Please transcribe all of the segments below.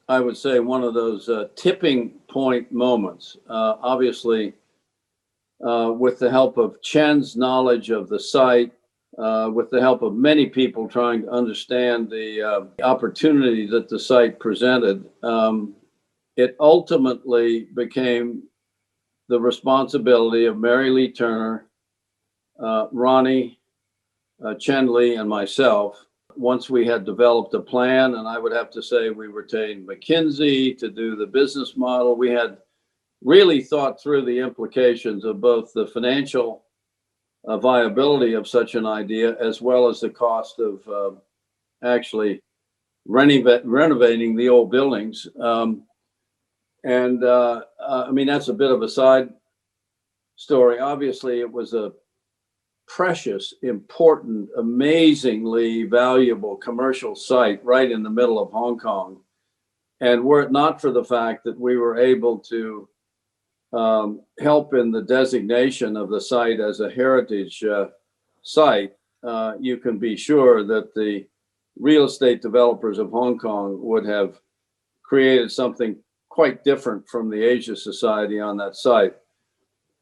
I would say, one of those tipping point moments. Obviously, with the help of Chen's knowledge of the site, with the help of many people trying to understand the opportunity that the site presented, it ultimately became the responsibility of Mary Lee Turner, Ronnie, Chen Lee, and myself. Once we had developed a plan, and I would have to say we retained McKinsey to do the business model, we had really thought through the implications of both the financial viability of such an idea, as well as the cost of actually renovating the old buildings. I mean, that's a bit of a side story. Obviously, it was a precious, important, amazingly valuable commercial site right in the middle of Hong Kong. And were it not for the fact that we were able to help in the designation of the site as a heritage site, you can be sure that the real estate developers of Hong Kong would have created something quite different from the Asia Society on that site.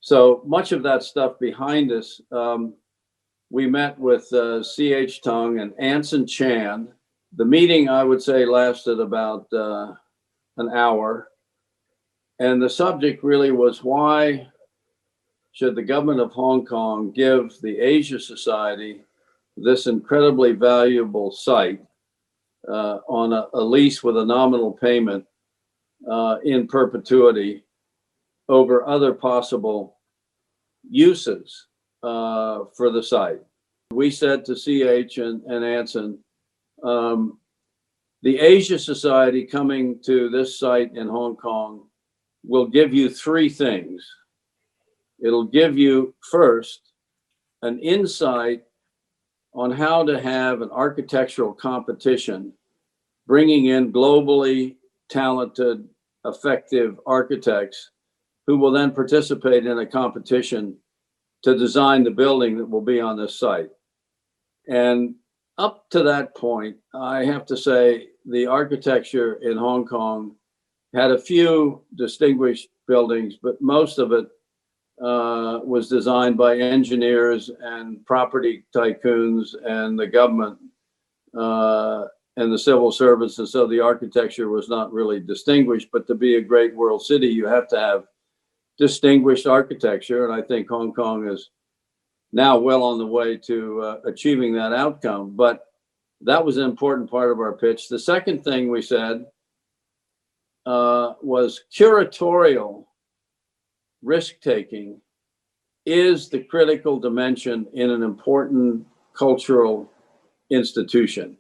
So much of that stuff behind us. We met with C.H. Tung and Anson Chan. The meeting, I would say, lasted about an hour. And the subject really was, why should the government of Hong Kong give the Asia Society this incredibly valuable site on a lease with a nominal payment in perpetuity over other possible uses for the site? We said to CH and Anson, the Asia Society coming to this site in Hong Kong will give you three things. It'll give you, first, an insight on how to have an architectural competition, bringing in globally talented, effective architects who will then participate in a competition to design the building that will be on this site. And up to that point, I have to say, the architecture in Hong Kong had a few distinguished buildings, but most of it was designed by engineers and property tycoons and the government and the civil service. And so the architecture was not really distinguished, but to be a great world city, you have to have distinguished architecture. And I think Hong Kong is now well on the way to achieving that outcome. But that was an important part of our pitch. The second thing we said was curatorial risk-taking is the critical dimension in an important cultural institution.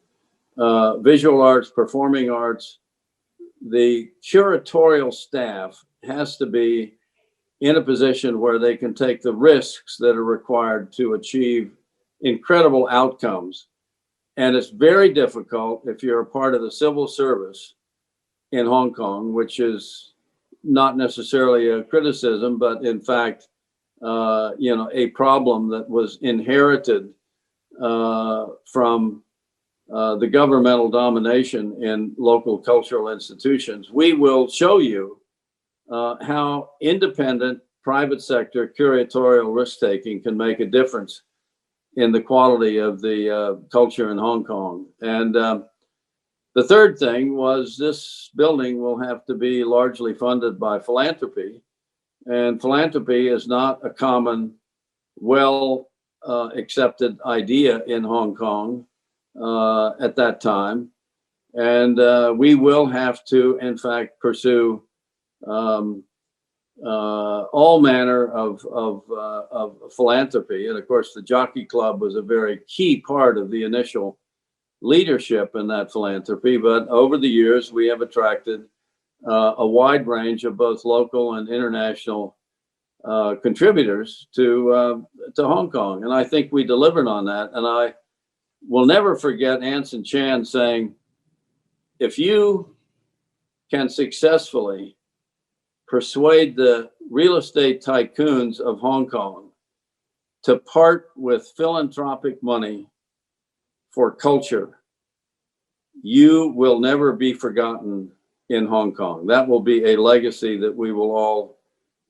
Visual arts, performing arts, the curatorial staff has to be in a position where they can take the risks that are required to achieve incredible outcomes. And it's very difficult if you're a part of the civil service in Hong Kong, which is not necessarily a criticism, but in fact, a problem that was inherited from the governmental domination in local cultural institutions. We will show you how independent private sector curatorial risk-taking can make a difference in the quality of the culture in Hong Kong. And the third thing was, this building will have to be largely funded by philanthropy. And philanthropy is not a common, well accepted idea in Hong Kong at that time. And we will have to, in fact, pursue all manner of philanthropy. And of course, the Jockey Club was a very key part of the initial leadership in that philanthropy. But over the years, we have attracted a wide range of both local and international contributors to Hong Kong. And I think we delivered on that. And I will never forget Anson Chan saying, if you can successfully persuade the real estate tycoons of Hong Kong to part with philanthropic money for culture, you will never be forgotten in Hong Kong. That will be a legacy that we will all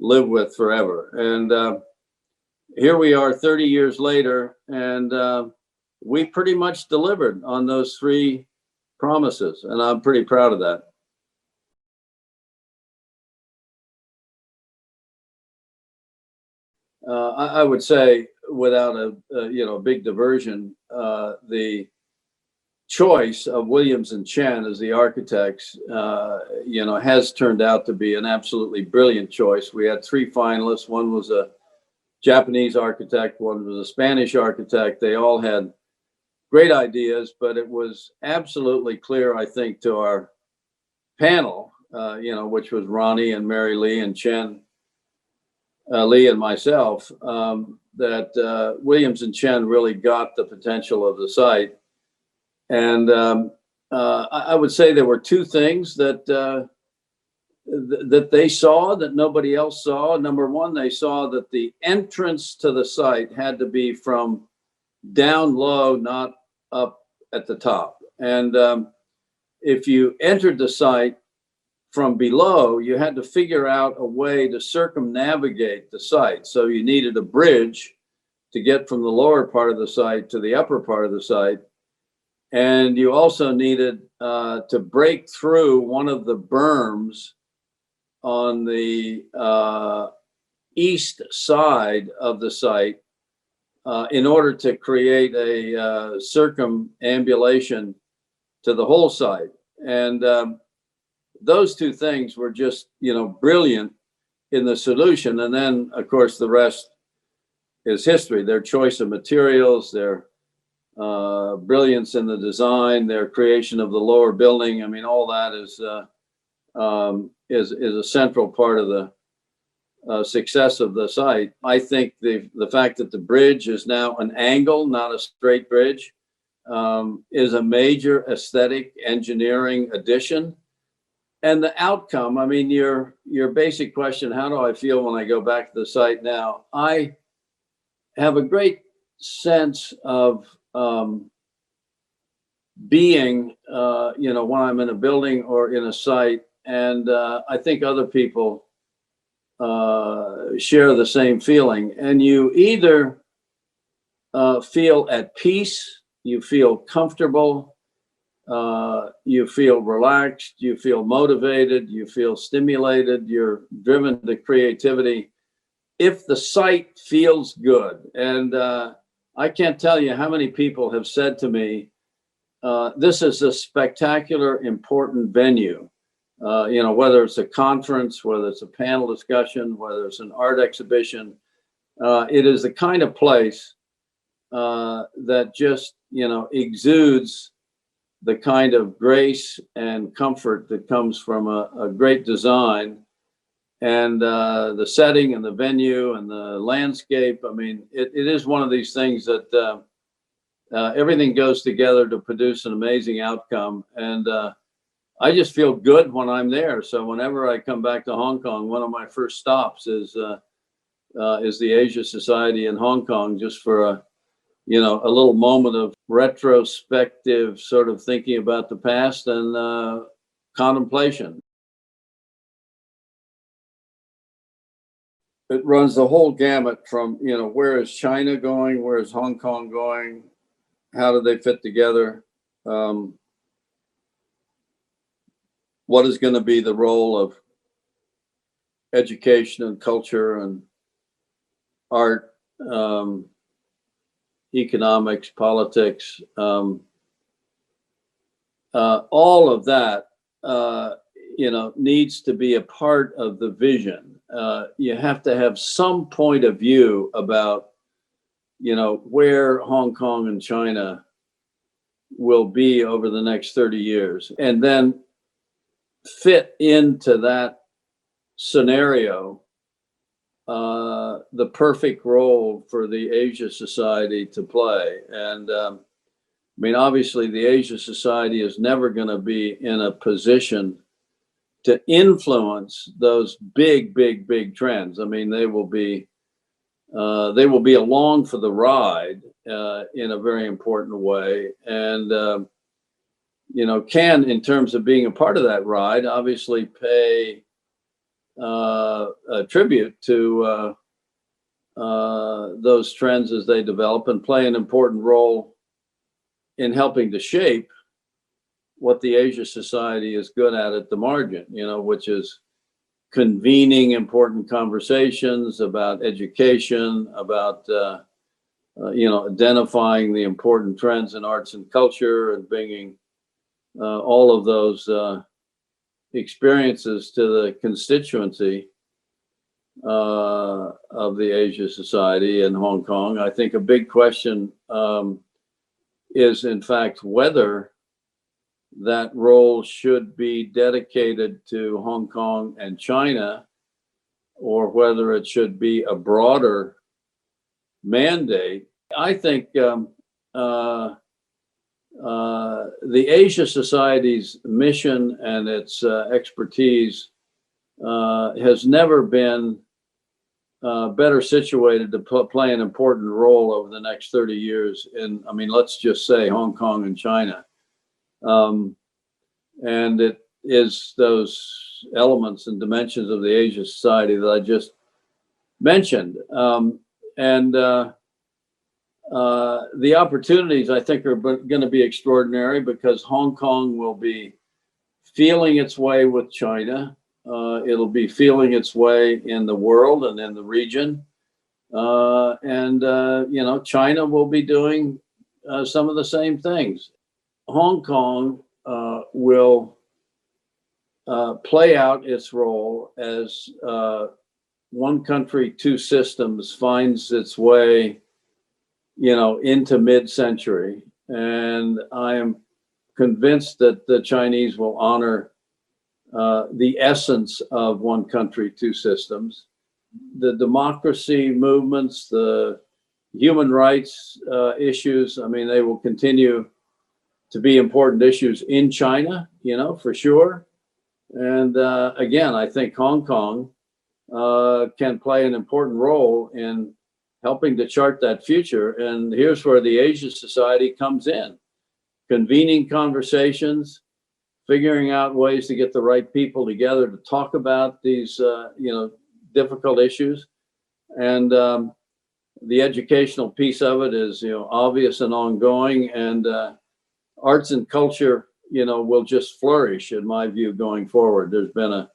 live with forever. And here we are 30 years later, and we pretty much delivered on those three promises, and I'm pretty proud of that. I would say, without a big diversion, the choice of Williams and Chen as the architects, has turned out to be an absolutely brilliant choice. We had three finalists. One was a Japanese architect, one was a Spanish architect. They all had great ideas, but it was absolutely clear, I think, to our panel, which was Ronnie and Mary Lee and Chen, Lee and myself, that Williams and Chen really got the potential of the site. And I would say there were two things that they saw that nobody else saw. Number one, they saw that the entrance to the site had to be from down low, not up at the top. And if you entered the site from below, you had to figure out a way to circumnavigate the site. So you needed a bridge to get from the lower part of the site to the upper part of the site. And you also needed to break through one of the berms on the east side of the site in order to create a circumambulation to the whole site. And those two things were just, brilliant in the solution. And then, of course, the rest is history. Their choice of materials, their brilliance in the design, their creation of the lower building. I mean, all that is a central part of the success of the site. I think the fact that the bridge is now an angle, not a straight bridge, is a major aesthetic engineering addition. And the outcome, I mean, your basic question, how do I feel when I go back to the site now? I have a great sense of being, when I'm in a building or in a site, and I think other people share the same feeling. And you either feel at peace, you feel comfortable, you feel relaxed, you feel motivated, you feel stimulated, you're driven to creativity if the site feels good. And I can't tell you how many people have said to me, this is a spectacular, important venue. Whether it's a conference, whether it's a panel discussion, whether it's an art exhibition, it is the kind of place that just, exudes the kind of grace and comfort that comes from a great design, and the setting and the venue and the landscape. I mean, it is one of these things that everything goes together to produce an amazing outcome. And I just feel good when I'm there. So whenever I come back to Hong Kong, one of my first stops is the Asia Society in Hong Kong, just for a little moment of retrospective sort of thinking about the past and contemplation. It runs the whole gamut from, where is China going? Where is Hong Kong going? How do they fit together? What is going to be the role of education and culture and art, economics, politics, all of that, needs to be a part of the vision. You have to have some point of view about, where Hong Kong and China will be over the next 30 years, and then fit into that scenario the perfect role for the Asia Society to play. And obviously the Asia Society is never going to be in a position to influence those big trends. I mean, they will be along for the ride in a very important way. And can, in terms of being a part of that ride, obviously pay a tribute to those trends as they develop and play an important role in helping to shape what the Asia Society is good at the margin, which is convening important conversations about education, about identifying the important trends in arts and culture, and bringing all of those experiences to the constituency of the Asia Society in Hong Kong. I think a big question is, in fact, whether that role should be dedicated to Hong Kong and China, or whether it should be a broader mandate. I think the Asia Society's mission and its expertise has never been better situated to play an important role over the next 30 years in, let's just say, Hong Kong and China. And it is those elements and dimensions of the Asia Society that I just mentioned. The opportunities, I think, are going to be extraordinary, because Hong Kong will be feeling its way with China. It'll be feeling its way in the world and in the region. China will be doing some of the same things. Hong Kong will play out its role as one country, two systems finds its way, into mid-century. And I am convinced that the Chinese will honor the essence of one country, two systems. The democracy movements, the human rights issues, they will continue to be important issues in China, for sure. And again, I think Hong Kong can play an important role in helping to chart that future. And here's where the Asia Society comes in: convening conversations, figuring out ways to get the right people together to talk about these, difficult issues. And the educational piece of it is, obvious and ongoing. And arts and culture, will just flourish, in my view, going forward. There's been a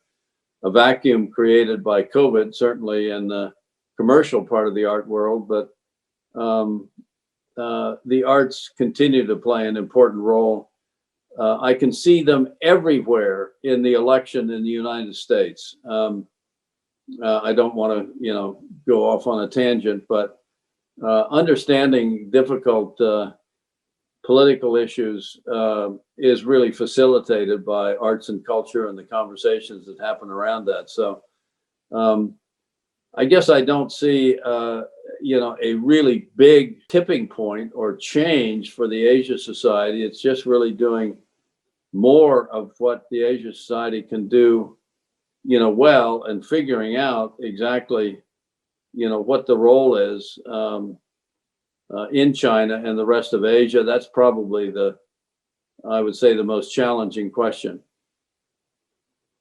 vacuum created by COVID, certainly in the commercial part of the art world, but the arts continue to play an important role. I can see them everywhere in the election in the United States. I don't want to, go off on a tangent, but understanding difficult political issues is really facilitated by arts and culture and the conversations that happen around that. So I guess I don't see, a really big tipping point or change for the Asia Society. It's just really doing more of what the Asia Society can do, well, and figuring out exactly, what the role is in China and the rest of Asia. That's probably I would say, the most challenging question.